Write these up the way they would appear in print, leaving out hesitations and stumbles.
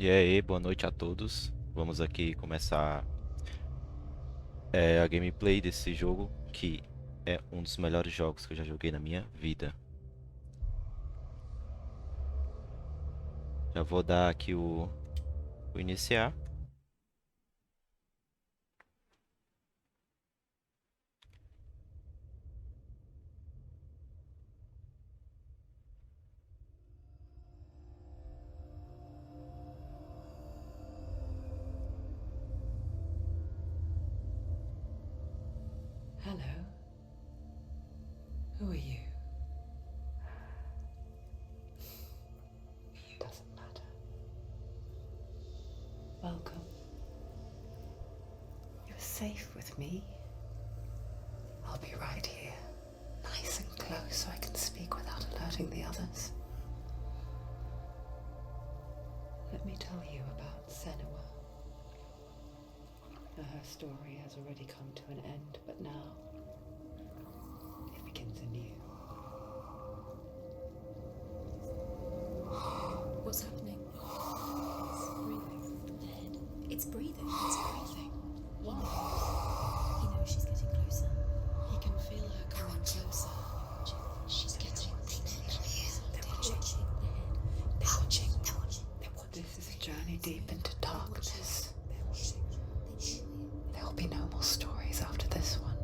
E aí, boa noite a todos. Vamos aqui começar a gameplay desse jogo, que é um dos melhores jogos que eu já joguei na minha vida. Já vou dar aqui o iniciar. Hello. Who are you? Doesn't matter. Welcome. You're safe with me. I'll be right here, nice and close so I can speak without alerting the others. Let me tell you about Senua. Her story has already come to an end, but now it begins anew. What's happening? It's breathing. It's breathing. He knows she's getting closer. He can feel her coming closer. She's getting closer. They're watching. They're watching. They're watching. They're watching. This is a journey deep into darkness. They're watching. There will be no more stories after this one.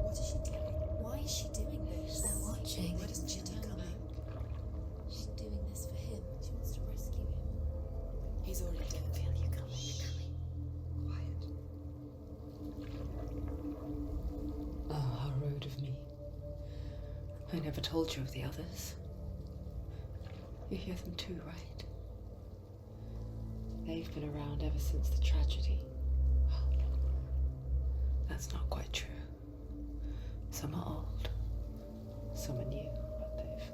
What is she doing? Why is she doing this? They're watching. Why doesn't she turn around? She's doing this for him. She wants to rescue him. He's already dead. Feel you coming. Quiet. Oh, how rude of me. I never told you of the others. You hear them too, right? They've been around ever since the tragedy. Well, that's not quite true. Some are old, some are new, but they've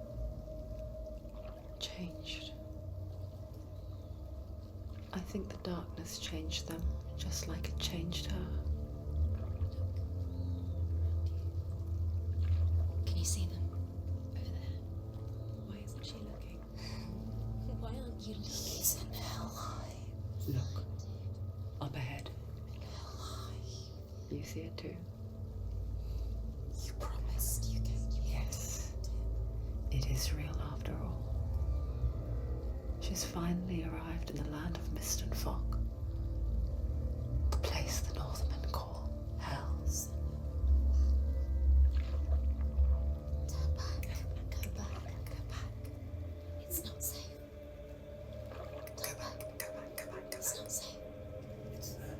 changed. I think the darkness changed them, just like it changed her. Can you see them? Over there. Why isn't she looking? Why aren't you looking? He's in hell high. Look, up ahead. Hell high. You see it too? You promised you can. Yes. It is real after all. She's finally arrived in the land of mist and fog. The place the Northmen call Hell. Turn back. Go back. Go back. It's not safe. Go back. Go back. Go back. It's not safe. It's them.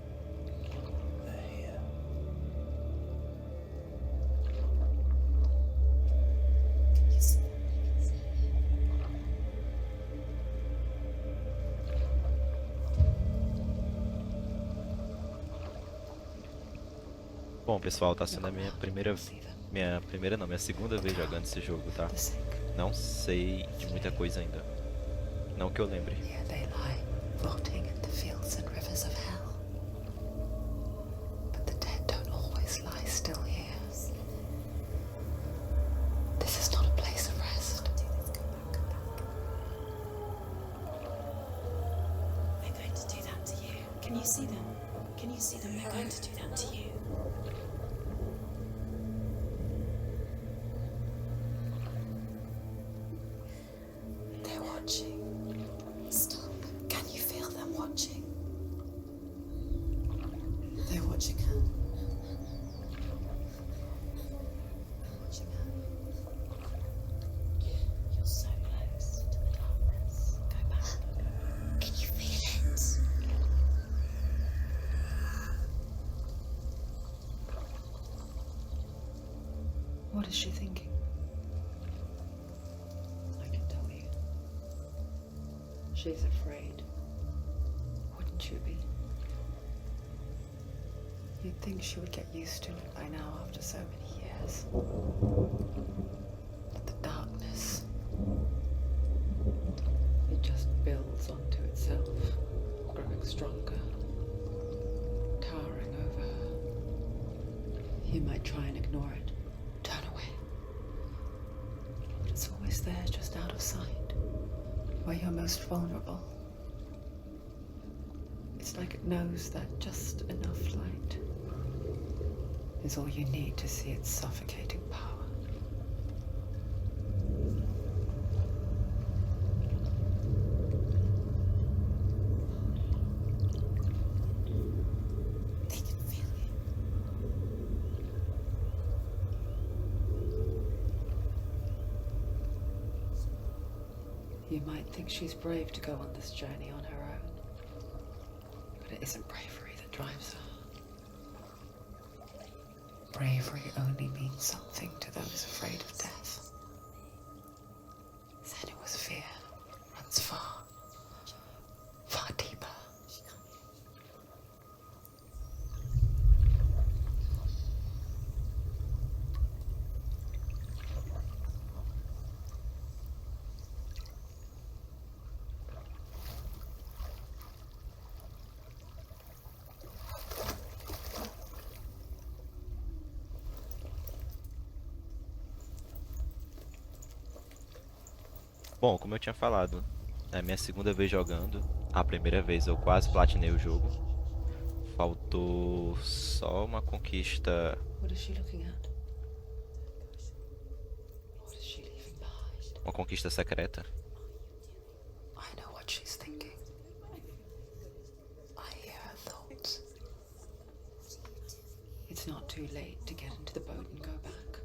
They're here. You see them? I can see them. Bom, pessoal, tá sendo a minha segunda vez jogando esse jogo, tá? The sick. Não sei de muita coisa ainda. Não que eu lembre. Here they lie, rotting in the fields and rivers of hell. But the dead don't always lie still here. This is not a place of rest. Do this. Go back. Go back. They're going to do that to you. Can you see them? Can you see them? They're going to do that to you. They're watching. Stop. Can you feel them watching? They're watching her. They're watching her. You're so close to the darkness. Go back. Can you feel it? What is she thinking? I can tell you. She's afraid. Wouldn't you be? You'd think she would get used to it by now after so many years. But the darkness, it just builds onto itself, growing stronger, towering over her. You might try and ignore it, turn away. But it's always there, just out of sight. where you're most vulnerable. It's like it knows that just enough light is all you need to see its suffocating power. They can feel it. You might think she's brave to go on this journey on her own, but it isn't bravery that drives her. Bravery only means something to those afraid of death. Senua's fear runs far, far deeper. Bom, como eu tinha falado, é a minha segunda vez jogando. A primeira vez eu quase platinei o jogo. Faltou só uma conquista. What is she looking at? What is she leaving behind? Uma conquista secreta. I know what she's thinking. I hear her thoughts. It's not too late to get into the boat and go back.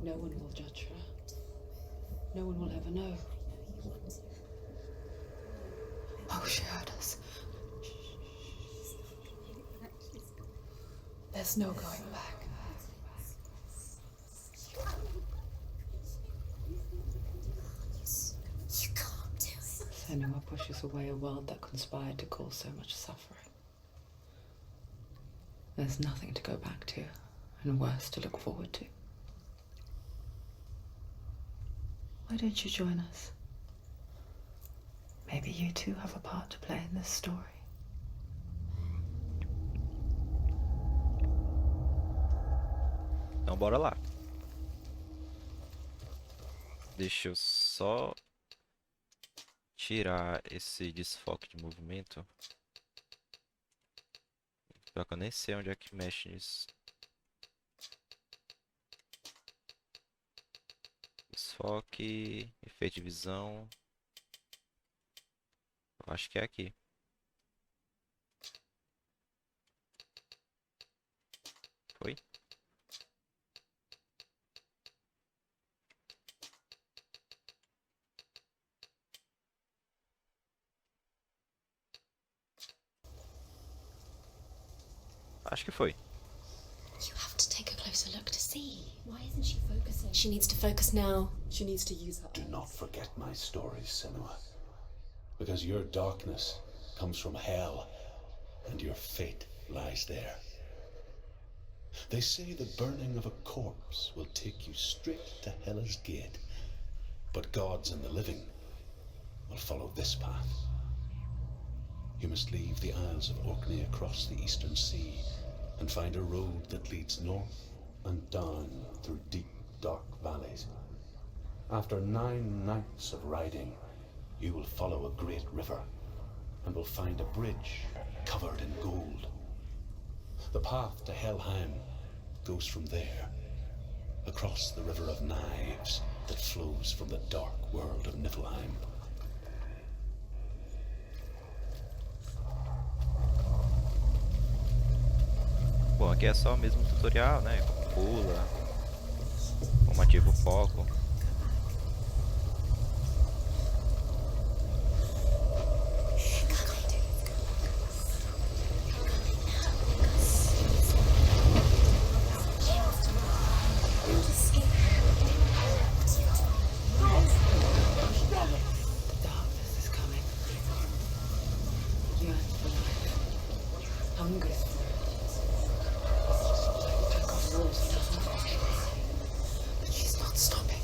No one will judge her. No one will ever know. Oh, she heard us. There's no going back. You can't do it. Senua pushes away a world that conspired to cause so much suffering. There's nothing to go back to, and worse to look forward to. Why don't you join us? Maybe you too have a part to play in this story. Então bora lá. Deixa eu só tirar esse desfoque de movimento. Pior que eu nem sei onde é que mexe nisso. Desfoque, efeito de visão. Eu acho que é aqui. Foi? Acho que foi. You have to take a closer look to see. Why isn't she focusing? She needs to focus now. She needs to use her Do eyes. not forget my stories, Senua. Because your darkness comes from hell, and your fate lies there. They say the burning of a corpse will take you straight to Hela's gate, but gods and the living will follow this path. You must leave the Isles of Orkney across the eastern sea and find a road that leads north and down through deep, dark valleys. After 9 nights of riding, you will follow a great river and will find a bridge covered in gold. The path to Helheim goes from there, across the river of knives that flows from the dark world of Niflheim. Bom, aqui é só mesmo tutorial, né? Pula, como ativa o foco. The darkness is coming. Yearns for life. Hungers for it. Took off rules in her heart. But she's not stopping.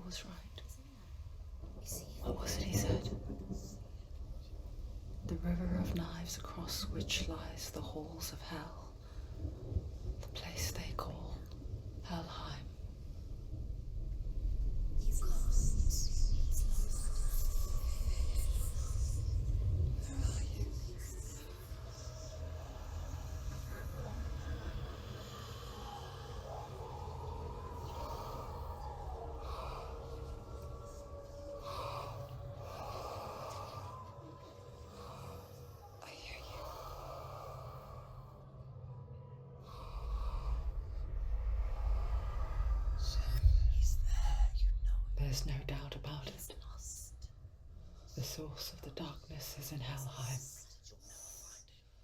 was right. You see, What was it he said? The river of knives across which lies the halls of hell. The place they call Helheim. he's lost. He's lost. Where are you? I hear you. He's there, you know it. There's no doubt about it. He's lost. The source of the darkness is in Helheim,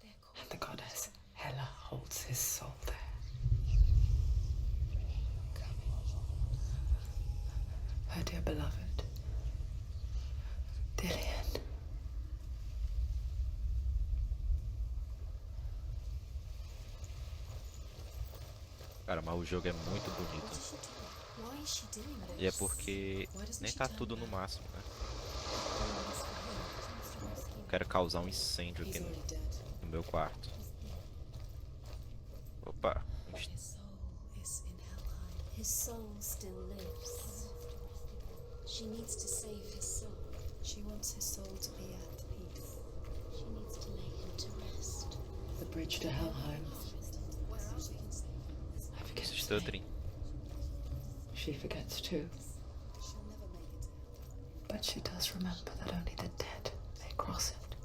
They're called and the goddess Hela holds his soul there. Her dear beloved, Dillian. Cara, mas o jogo é muito What bonito. is she doing? Why is she doing this? E é porque Why doesn't nem she tá turn tudo no back? máximo, né? This for him. She wants to rescue Eu quero causar um incêndio him. aqui He's already dead. no meu quarto. Opa, His soul is in Helheim. His soul still lives. She needs to save his soul. She wants his soul to be at peace. She needs to lay him to rest. The bridge to Helheim. Where are we? I forget isso his está name. She forgets too, She'll never make it to Helheim. but she does remember that only the dead may cross it.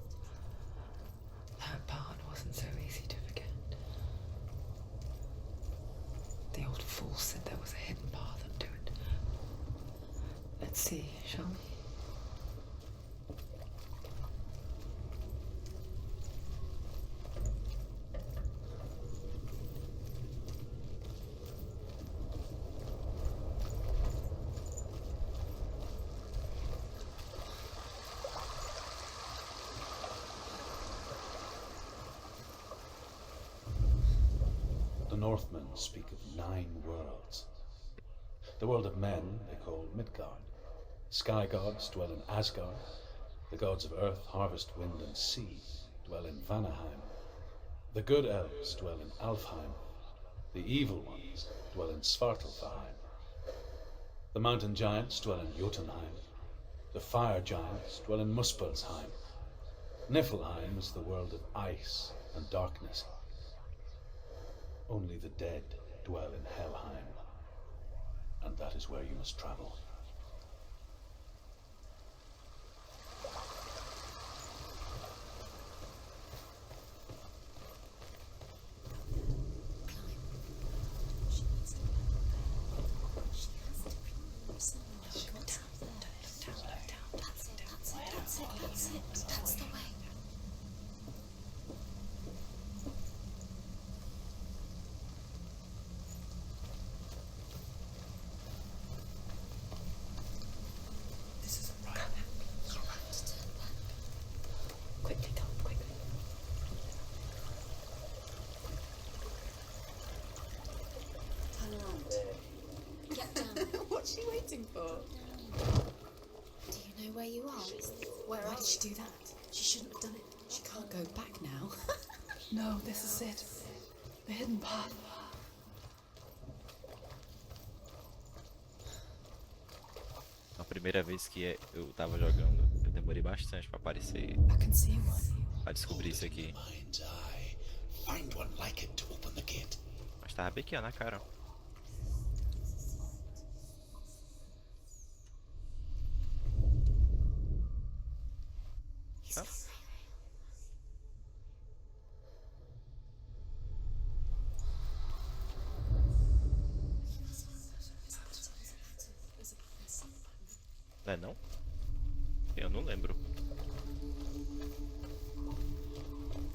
That part wasn't so easy to forget. The old fool said there was a hidden path up to it. Let's see, shall we? The Northmen speak of 9 worlds. The world of men they call Midgard. Sky gods dwell in Asgard. The gods of earth, harvest, wind, and sea dwell in Vanaheim. The good elves dwell in Alfheim. The evil ones dwell in Svartalfheim. The mountain giants dwell in Jotunheim. The fire giants dwell in Muspelheim. Niflheim is the world of ice and darkness. Only the dead dwell in Helheim, and that is where you must travel. She needs to go. She has to be someone who got down there. Down. That's it. That's the way. This isn't right. You have to turn back. Quickly, Tom, quickly. Turn around. Get down. What's she waiting for? Do you know where you are? Why did she do that? She shouldn't have done it. She can't go back now. No, this is it. The hidden path. A primeira vez que eu tava jogando, eu demorei bastante pra aparecer, I can see one. pra descobrir isso aqui. Mind's eye. Find one like it to open the gate. Mas tava pequena a cara. Ah, não é não? Eu não lembro.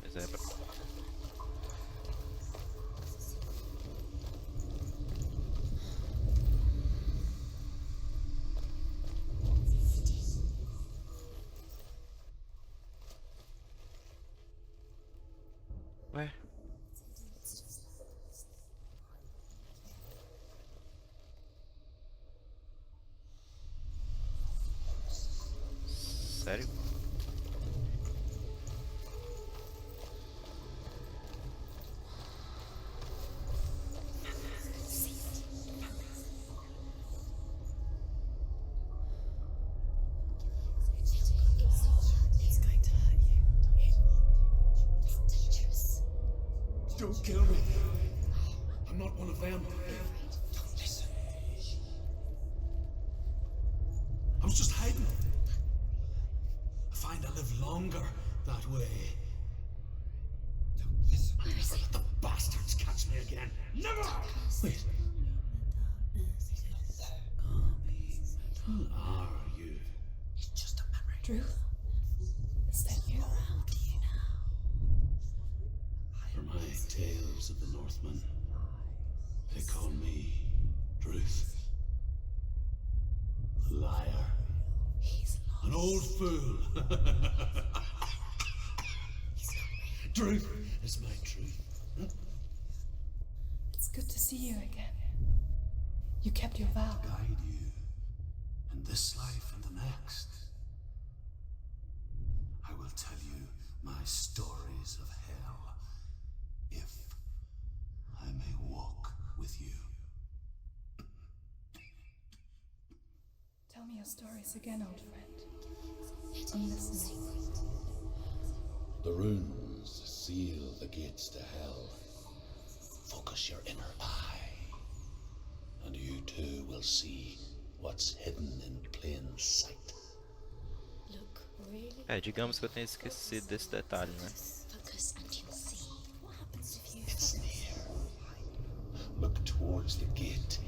Mas é pra... Ué? I'm not one of them. Don't listen. I was just hiding. I find I live longer that way. Don't listen. Never let the bastards catch me again. Never! Wait. Who are you? It's just a memory. Drew? Is that you? Around you now. For my tales of the Northmen, they call me Druth. A liar. He's lost. An old fool. Druth is my truth. It's good to see you again. You kept your vow. Guide you in this life and the next. I will tell you my stories of hell, if I may walk with you. Tell me your stories again, old friend. I'm listening. The runes seal the gates to hell. Focus your inner eye, and you too will see what's hidden in plain sight. Look, really? Digamos que eu tenha esquecido desse detalhe, né? Focus and you'll see. What happens if you It's near. Look towards the gate,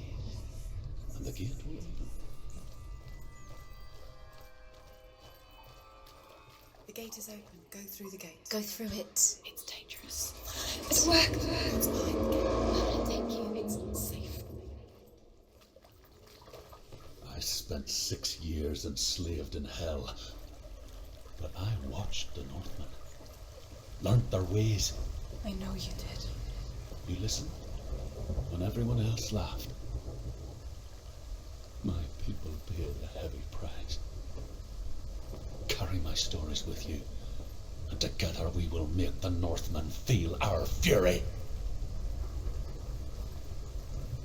and the gate will open. The gate is open. Go through the gate. go through it? It's dangerous. It worked. It's behind the gate. How did it take you? It's safe. I spent 6 years enslaved in hell, but I watched the Northmen, learnt their ways. I know you did. You listened when everyone else laughed. My people paid a heavy price. Carry my stories with you, and together we will make the Northmen feel our fury.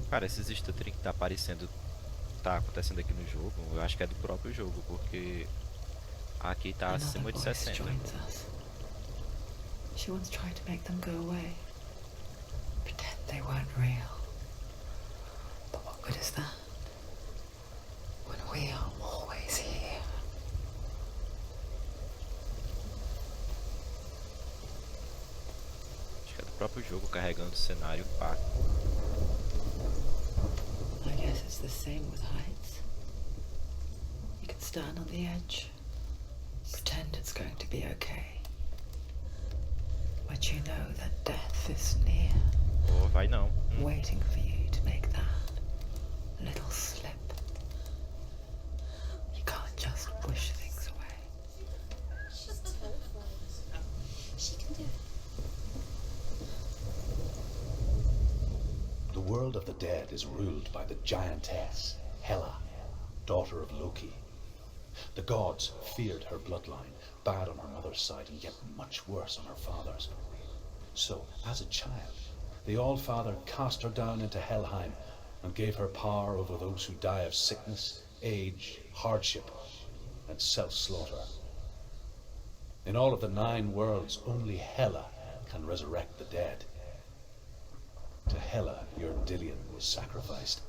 Cara, esses easter eggs que tá aparecendo, tá acontecendo aqui no jogo, eu acho que é do próprio jogo, porque aqui tá Another acima de voice 60. joins us. She once tried to make them go away. Pretend they weren't real. But what good is that? When we are always here. Acho que é do próprio jogo carregando o cenário, pá. I guess it's the same with heights. You can stand on the edge, pretend it's going to be okay. But you know that death is near, Pô, vai não. waiting for you to make that little slip. You can't just push things away. She's terrified. She can do it. The world of the dead is ruled by the giantess, Hela, daughter of Loki. The gods feared her bloodline, bad on her mother's side and yet much worse on her father's. So, as a child, the All-Father cast her down into Helheim and gave her power over those who die of sickness, age, hardship, and self-slaughter. In all of the 9 worlds, only Hela can resurrect the dead. To Hela, your Dillion was sacrificed,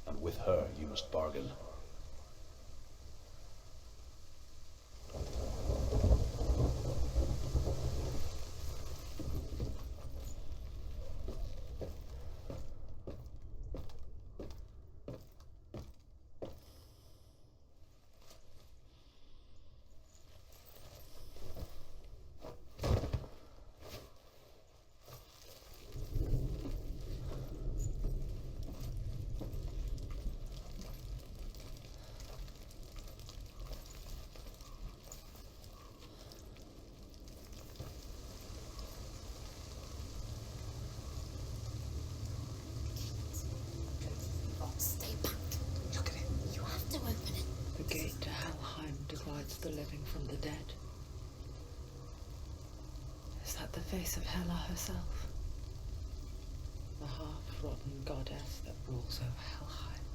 and with her you must bargain. Stay back. Look at it. You have to open it. The gate to Helheim divides the living from the dead. Is that the face of Hela herself? The half-rotten goddess that rules over Helheim.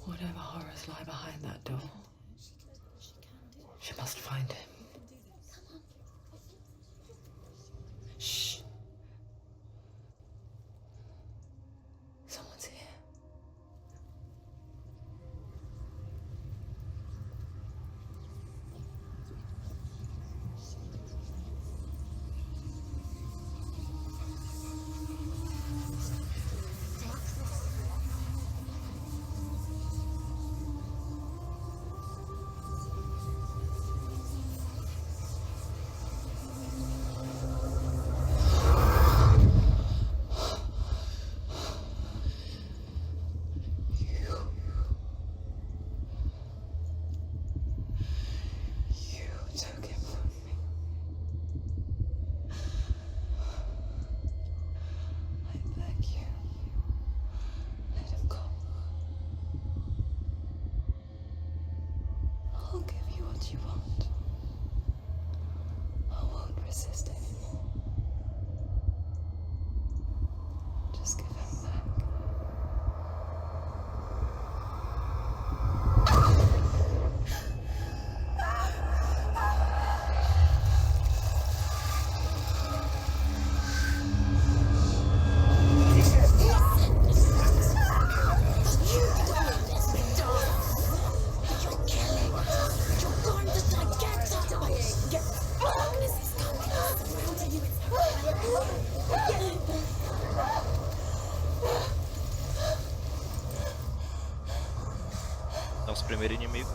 Whatever horrors lie behind that door, she must find him. Shh. Just give him back. Nosso primeiro inimigo.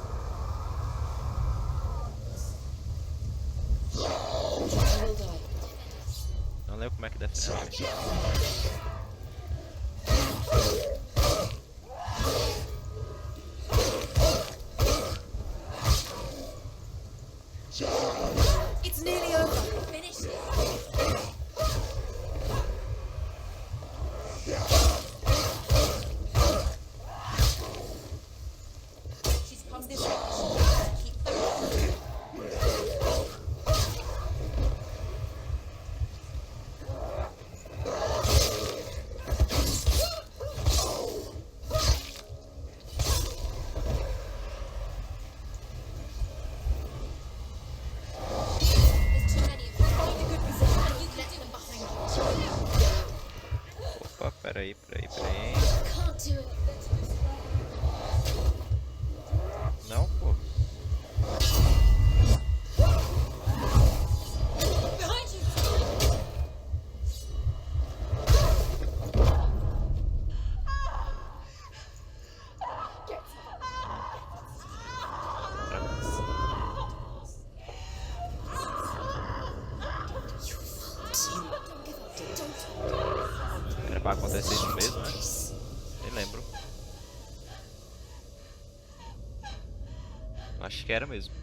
Não lembro como é que defende. It's nearly over. Finish it. She's come this way. Keep them. There's too many of you. Find a good position and you let them behind you. Opa, peraí. Can't do it. Não, pô. Behind you. Era pra acontecer isso mesmo, né? Nem lembro. Acho que era mesmo.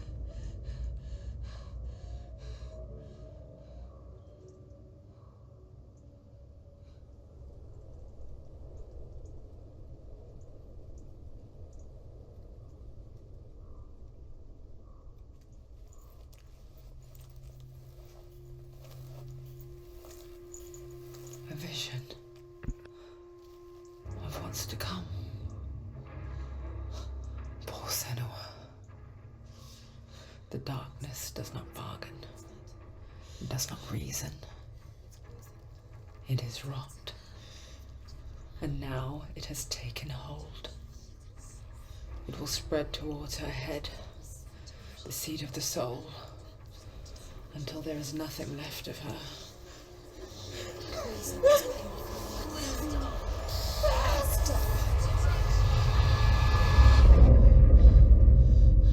A vision of what's to come. Poor Senua. The darkness does not bargain. It does not reason. It is rot. And now it has taken hold. It will spread towards her head, the seat of the soul, until there is nothing left of her.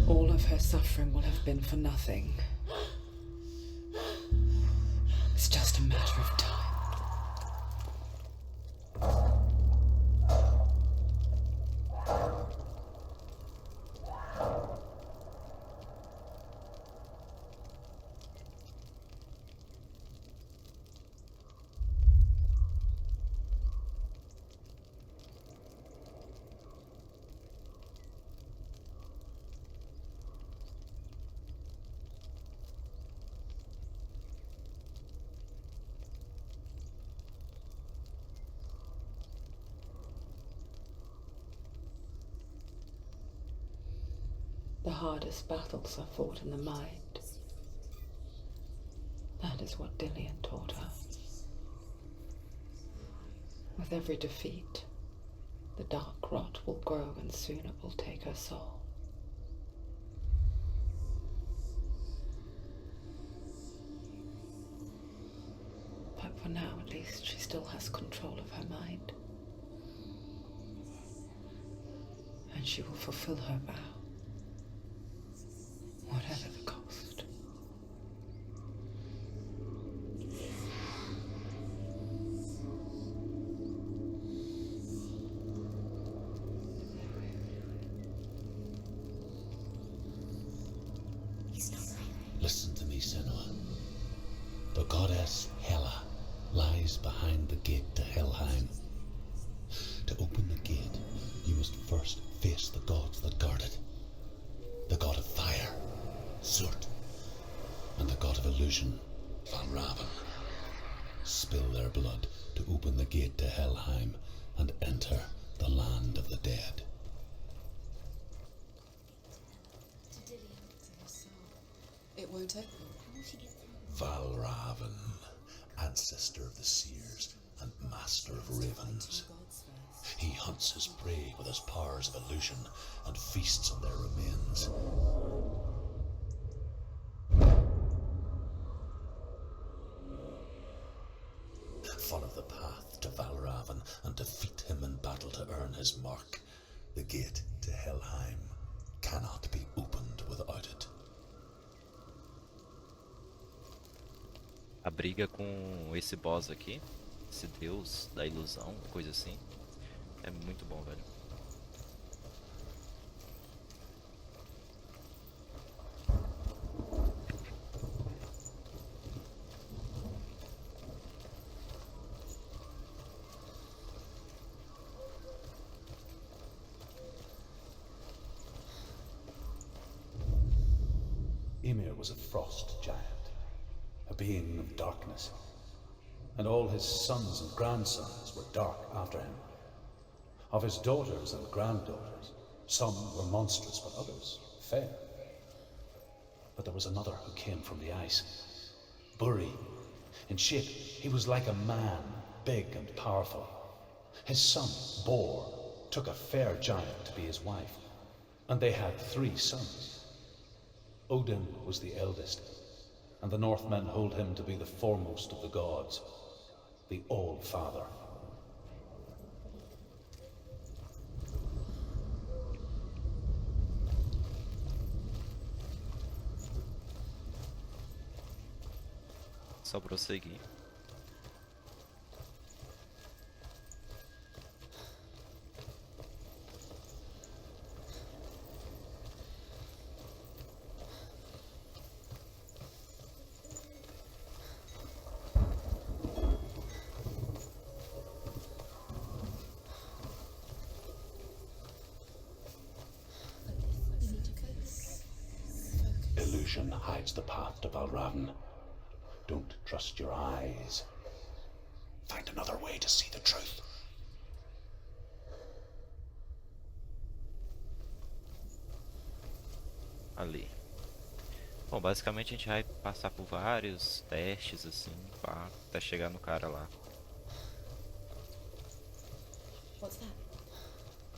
All of her suffering will have been for nothing. It's just a matter of time. The hardest battles are fought in the mind. That is what Dillian taught her. With every defeat, the dark rot will grow and soon it will take her soul. But for now, at least, she still has control of her mind. And she will fulfill her vow. Whatever the cost. Listen to me, Senua. The goddess Hela lies behind the gate to Helheim. To open the gate, you must first face the gods that guard it. The god of fire, Surt, and the god of illusion, Van Raven. spill their blood to open the gate to Helheim and enter the land of the dead. It won't open. Valravan, ancestor of the seers and master of ravens. He hunts his prey with his powers of illusion and feasts on their remains. Follow the path to Valravan and defeat him in battle to earn his mark. The gate to Helheim cannot be opened without it. A briga com esse boss aqui, esse deus da ilusão, coisa assim, é muito bom, velho. Ymir was a frost giant, a being of darkness, and all his sons and grandsons were dark after him. Of his daughters and granddaughters, some were monstrous, but others fair. But there was another who came from the ice. Buri. In shape, he was like a man, big and powerful. His son, Bor, took a fair giant to be his wife, and they had 3 sons. Odin was the eldest, and the Northmen hold him to be the foremost of the gods, the All-Father. Só prosseguir. Illusion hides the path to Valravn. Don't trust your eyes. Find another way to see the truth. Ali. Bom, basicamente a gente vai passar por vários testes assim, pá, até chegar no cara lá. What's that?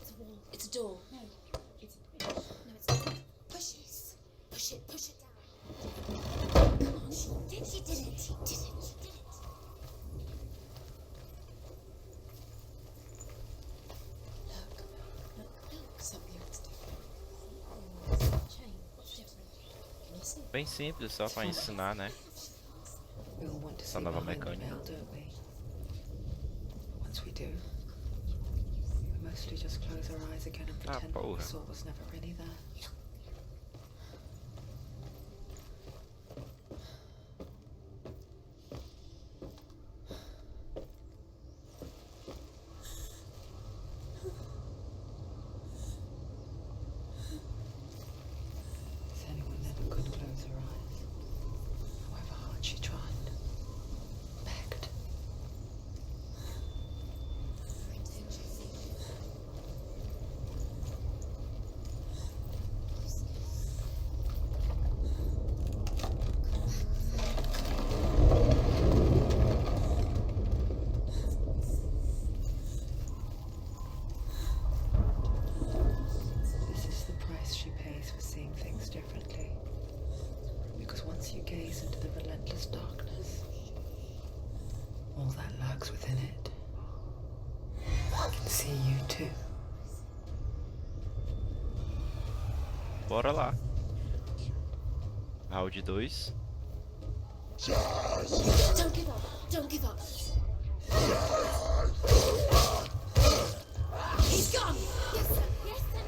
It's a wall. It's a door. No. It's a push. No, it's not. Push it. Push it. Push it down. Come on. She did it. She did it. She did it. Look. Something's different. Chain. What's different? Can you see? Bem simples, só pra ensinar, né? We all want to Essa see nova behind the mecânica. veil, don't we? Once we do, we mostly just close our eyes again and pretend what we porra. saw was never really there. Senua never could close her eyes, however hard she tried, begged. This is the price she pays for seeing things differently. Because once you gaze into the relentless darkness, all that lurks within it, I can see you too. Bora lá. Round 2. Don't give up. Don't give up. He's gone. Yes, sir. Yes, sir.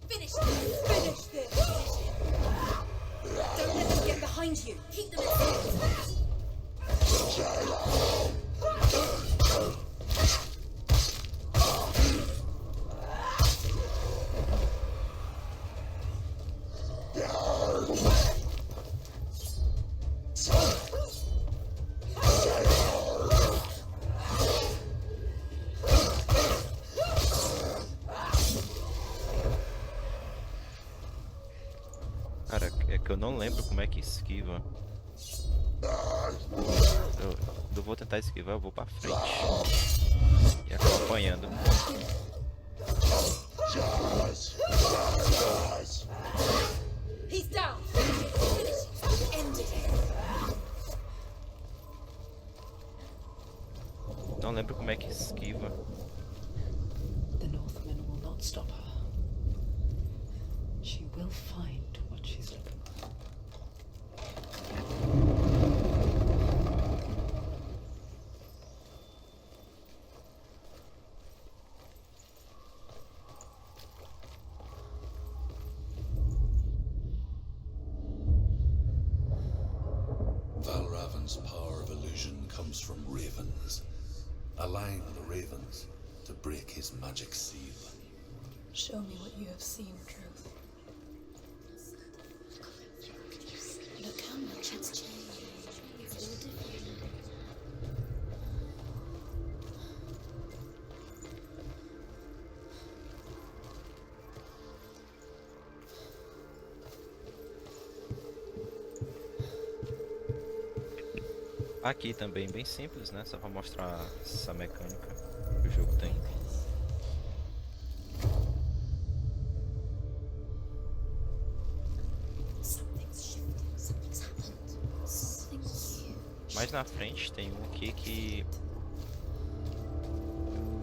Finish this. Finish this. Don't let them get behind you. Keep them at distance. que eu não lembro como é que esquiva. Eu vou tentar esquivar, eu vou pra frente. E acompanhando. He's down. End it. Não lembro como é que esquiva. The Northmen will not stop her. She will find what she's looking for. Valravan's power of illusion comes from ravens. Align the ravens to break his magic seal. Show me what you have seen, Truth. Look how much it's changed. It's all different now. Aqui também bem simples, né? Só pra mostrar essa mecânica que o jogo tem. Something's shifted. Something's happened. Something's huge. Mais na frente tem um aqui que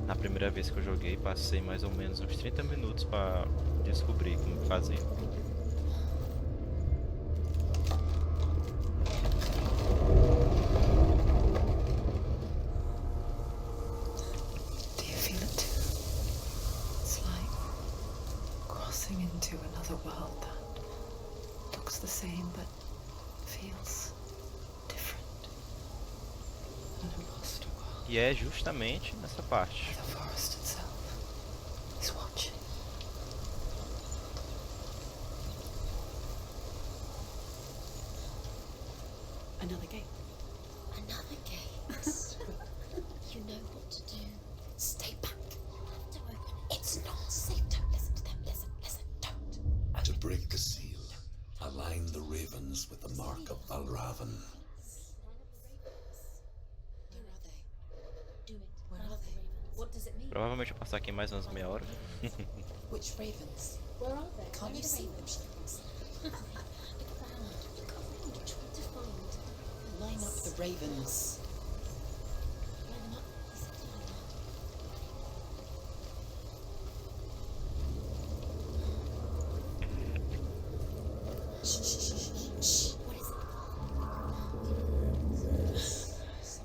na primeira vez que eu joguei passei mais ou menos uns 30 minutos pra descobrir como fazer. Do you feel it too? It's like crossing into another world that looks the same but feels different. An imposter world E é justamente nessa parte. where the forest itself is watching. Another gate. Another gate. You know what to do. Stay back. You have to open it. It's not safe. Don't listen to them. Listen, don't. To break the seal, align the ravens with the mark of Valravan. Where are they? Do it. Where are they? What does it mean? Provavelmente eu vou passar aqui mais umas meia hora. Which ravens? Where are they? Can't you see them? Look around. Look around. Try to find. Line up the ravens. Line them up. Is it line up? Shh. What is it?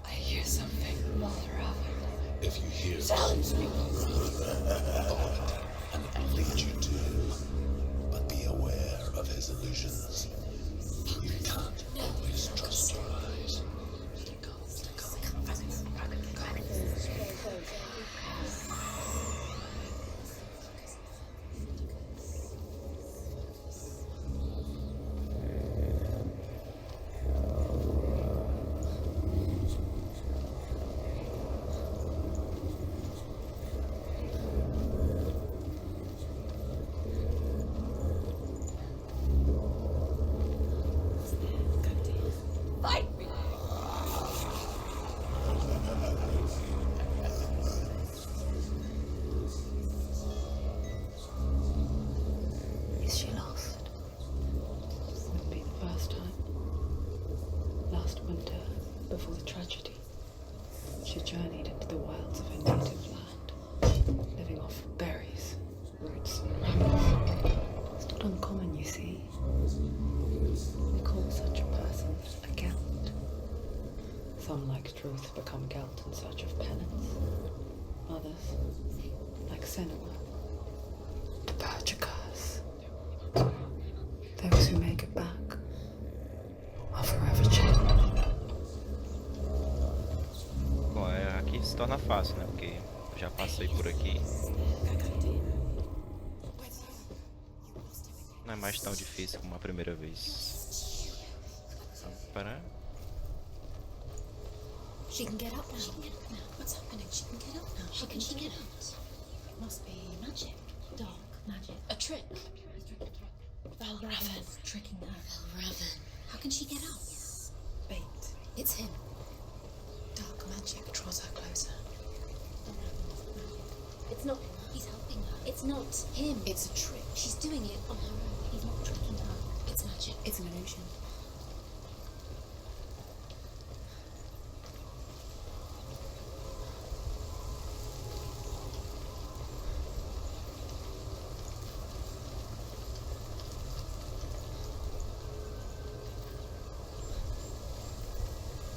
I hear something. If you hear something, and it will lead you to him, but be aware of his illusions. You can't always trust your eyes. Fight me! Is she lost? Wouldn't be the first time. Last winter, before the tragedy, she journeyed into the wilds of her native land, living off berries, roots, and rabbits. It's not uncommon, you see. We call such a person a Gelt. Some, like Truth, become Gelt in search of penance. Others, like Senua, to purge a curse. Those who make it back are forever changed. Bom, aqui se torna fácil, né? Porque eu já passei por aqui. Não é mais tão difícil como a primeira vez. Para. She can get up now. What's happening? She can get up now. How can she get out? It must be magic. Dark magic. A trick. Raven is tricking her. Raven. How can she get out? Bait. It's him. Dark magic draws her closer. It's not him. He's helping her. It's not him. It's a trick. She's doing it on her own. He's not tricking her. It's magic. It's an illusion.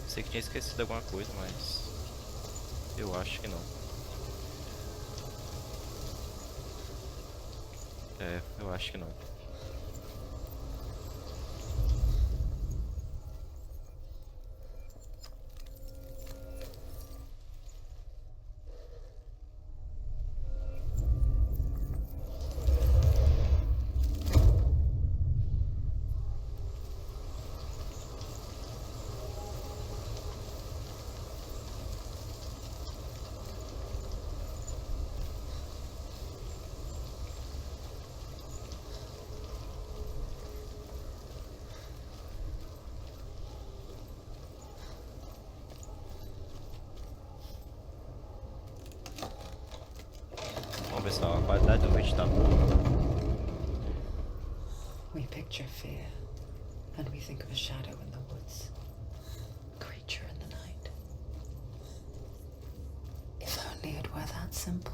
Sei que tinha esquecido alguma coisa, mas eu acho que não. É, eu acho que não. Vamos ver se a qualidade do vídeo tá boa. We picture fear, and we think of a shadow in the woods, a creature in the night. If only it were that simple.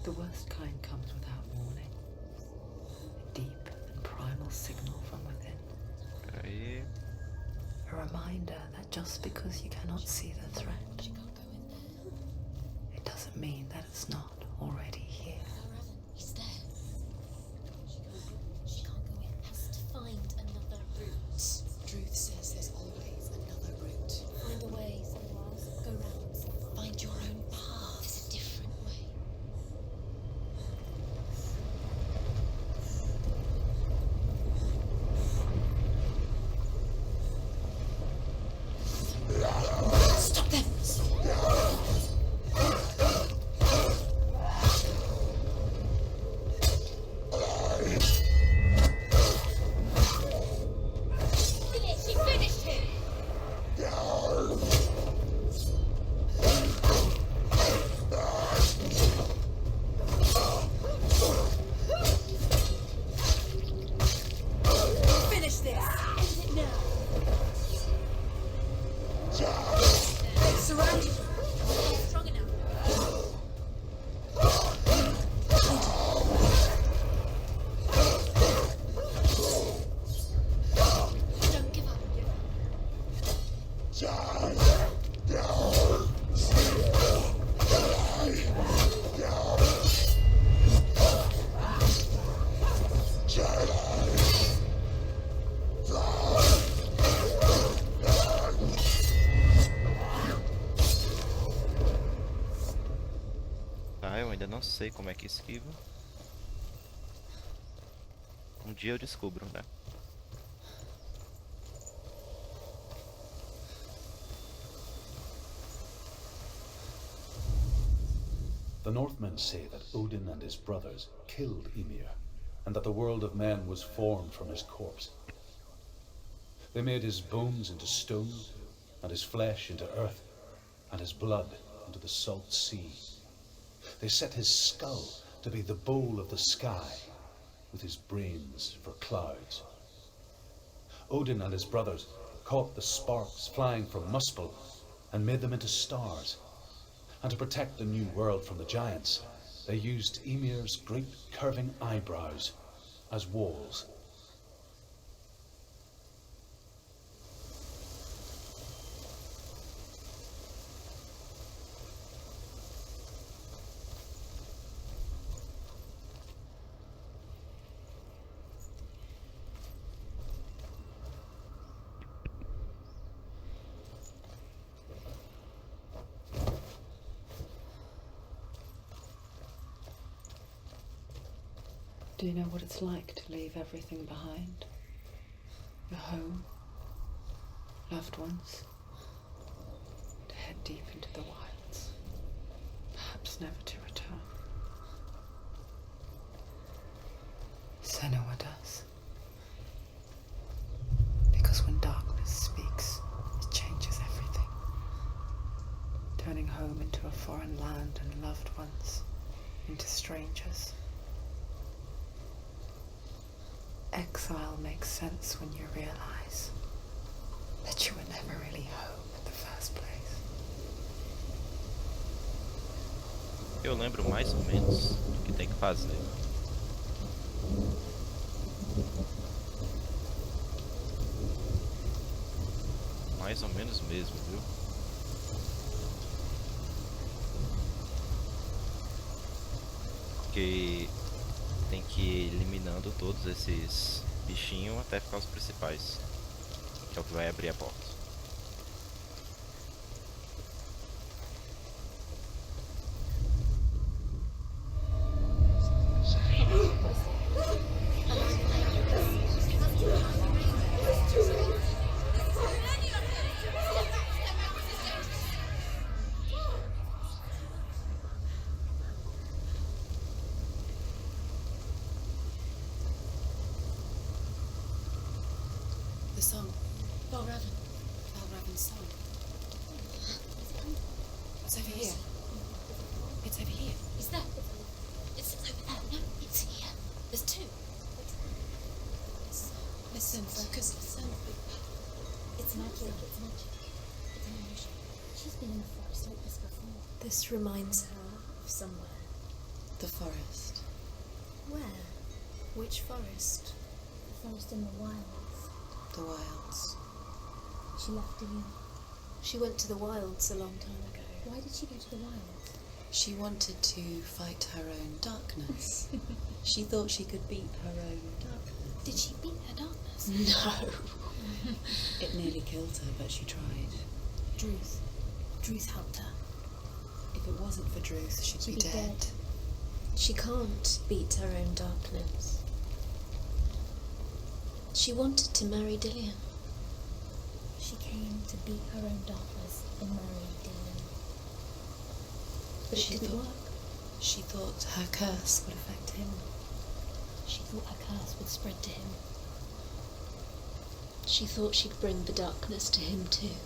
The worst kind comes without warning. A deep and primal signal from within. Aí, A reminder that just because you cannot see the threat, She can't go in there. it doesn't mean that it's not already here. Raven, he's there. She can't go in. Has to find another route. Truth says there's always another route. Find a way, SENUA'S. Go round. Find your own path. There's a different way. Stop them! She finished him! Finish this! End it now! Surround you! Strong enough. Don't give up. tá, eu ainda não sei como é que esquiva. Um dia eu descubro, né? The Northmen say that Odin and his brothers killed Ymir, and that the world of men was formed from his corpse. They made his bones into stone, and his flesh into earth, and his blood into the salt sea. They set his skull to be the bowl of the sky, with his brains for clouds. Odin and his brothers caught the sparks flying from Muspel and made them into stars. And to protect the new world from the giants, they used Ymir's great curving eyebrows as walls. Do you know what it's like to leave everything behind? Your home, loved ones, to head deep into the wilds, perhaps never to return. Senua does. Because when darkness speaks, it changes everything. Turning home into a foreign land and loved ones into strangers. Exile makes sense when you realize that you were never really home in the first place. Eu lembro mais ou menos do que tem que fazer. Mais ou menos mesmo, viu? Porque tem que ir eliminando todos esses bichinhos até ficar os principais, que é o que vai abrir a porta. The song. Valravan's song. It's over here. It's over here. Is that? It's over there. No, it's here. There's two. Listen, focus. Listen. It's magic. It's magic. It's an illusion. She's been in the forest like this before. This reminds her of somewhere. The forest. Where? Which forest? The forest in the wilds. The wilds. She left Dillian. She went to the wilds a long time ago. Why did she go to the wilds? She wanted to fight her own darkness. She thought she could beat her own darkness. Did she beat her darkness? No. It nearly killed her, but she tried. Druth. Druth helped her. If it wasn't for Druth, she'd be dead. She can't beat her own darkness. She wanted to marry Dillian. She came to beat her own darkness and marry Dillian. But it didn't work. She thought her curse would affect him. She thought her curse would spread to him. She thought she'd bring the darkness to him too.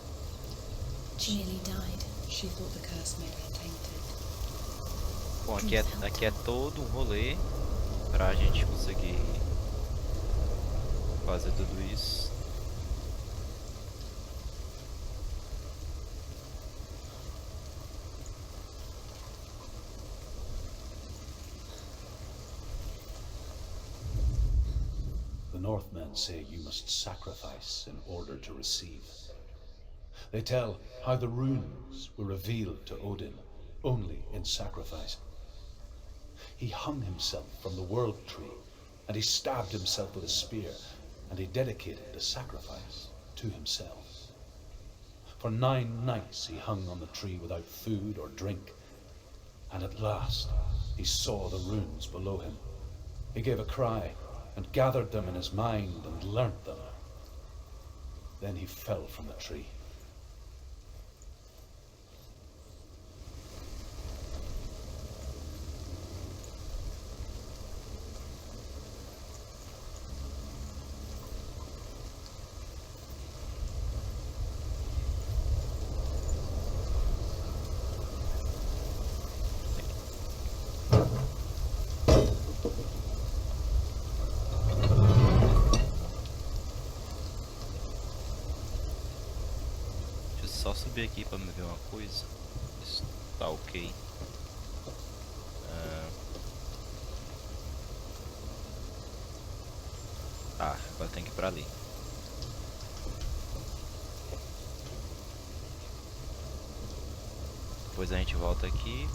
She nearly died. She thought the curse made her tainted. Bom, aqui é todo um rolê pra gente conseguir fazer tudo isso. The Northmen say you must sacrifice in order to receive. They tell how the runes were revealed to Odin only in sacrifice. He hung himself from the world tree, and he stabbed himself with a spear, and he dedicated the sacrifice to himself. For 9 nights he hung on the tree without food or drink, and at last he saw the runes below him. He gave a cry, and gathered them in his mind and learnt them. Then he fell from the tree. Só subir aqui para me ver uma coisa. Isso tá ok. Tá, agora tem que ir pra ali. Depois a gente volta aqui.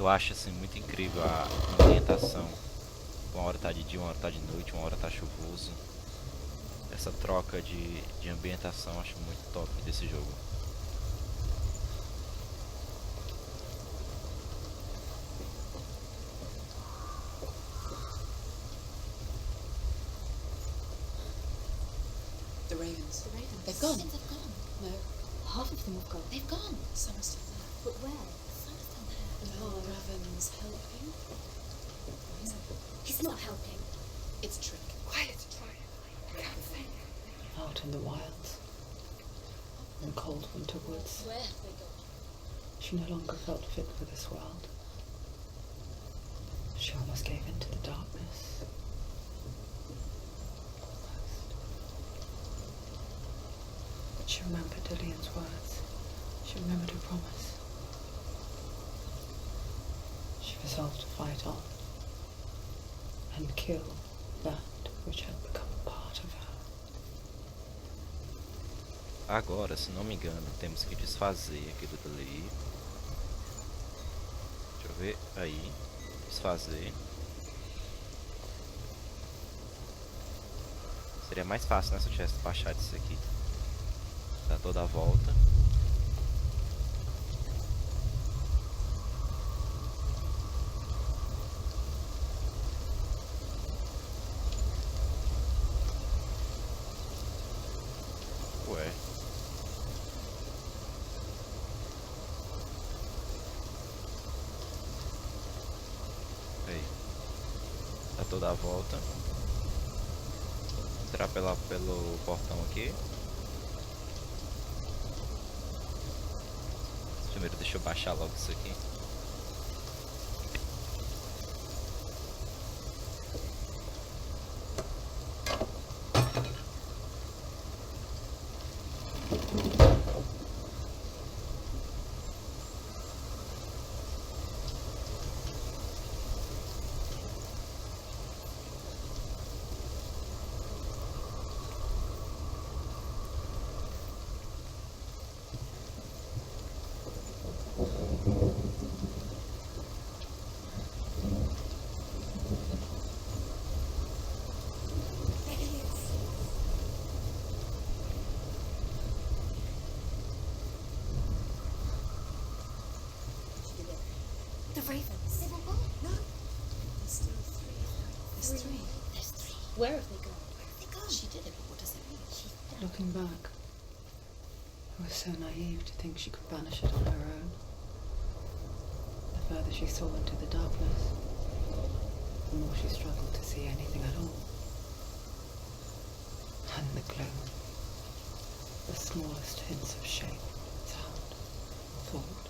Eu acho assim muito incrível a ambientação. Uma hora tá de dia, uma hora tá de noite, uma hora tá chuvoso. Essa troca de ambientação eu acho muito top desse jogo. The ravens. The ravens. They've gone. They've gone. No, half of them have gone. They've gone. Some are still there. But where? Some are still there. Oh, Raven's helping. He's not helping. It's a trick. Quiet. I can't think. Out in the wilds, in cold winter woods, Where have they gone? she no longer felt fit for this world. She almost gave in to the darkness. Almost. But she remembered Dillian's words. She remembered her promise. She resolved to fight on and kill that which had become a part of her. Agora, se não me engano, temos que desfazer aquilo dali. Deixa eu ver. Aí. Desfazer. Seria mais fácil, né, se eu tivesse baixado isso aqui. Dá toda a volta. Ué. Aí. Dá toda a volta. Entrar pelo portão aqui. Primeiro deixa eu baixar logo isso aqui. There he is. The ravens. They've all gone? No. There's still three. There's three. There's three. Where have they gone? Where have they gone? She did it, but what does it mean? She's dead. Looking back, I was so naive to think she could banish it on her own. The further she saw into the darkness, the more she struggled to see anything at all. And the gloom, the smallest hints of shape, sound, thought,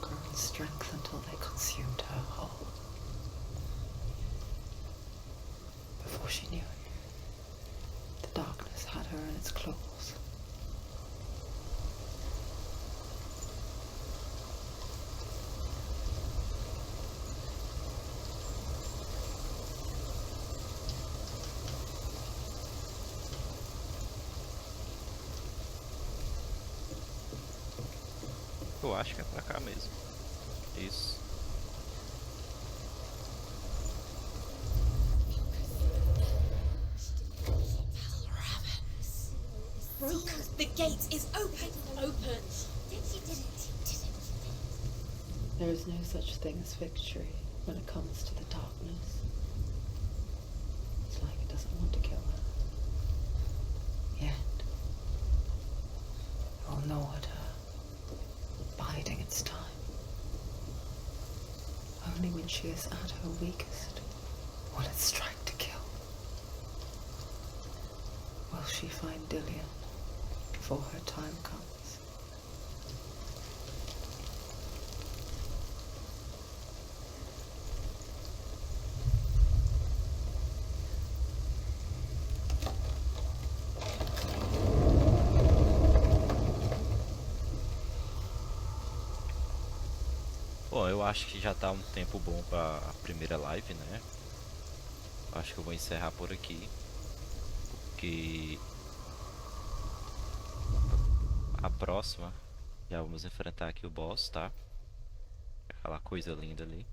grew in strength until they consumed her whole. Before she knew it, the darkness had her in its claws. Eu acho que é pra cá mesmo. Isso. Broke. The gate is open. Open. Did it. There is no such thing as victory when it comes to the darkness. It's like it doesn't want to kill her. Yet, it will gnaw at her, biding its time. Only when she is at her weakest will it strike to kill. Will she find Dillian before her time comes? Bom, eu acho que já tá um tempo bom pra primeira live, né? Acho que eu vou encerrar por aqui. Porque a próxima já vamos enfrentar aqui o boss, tá? Aquela coisa linda ali.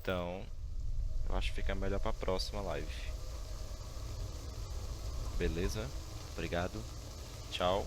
Então, eu acho que fica melhor pra próxima live. Beleza? Obrigado. Tchau.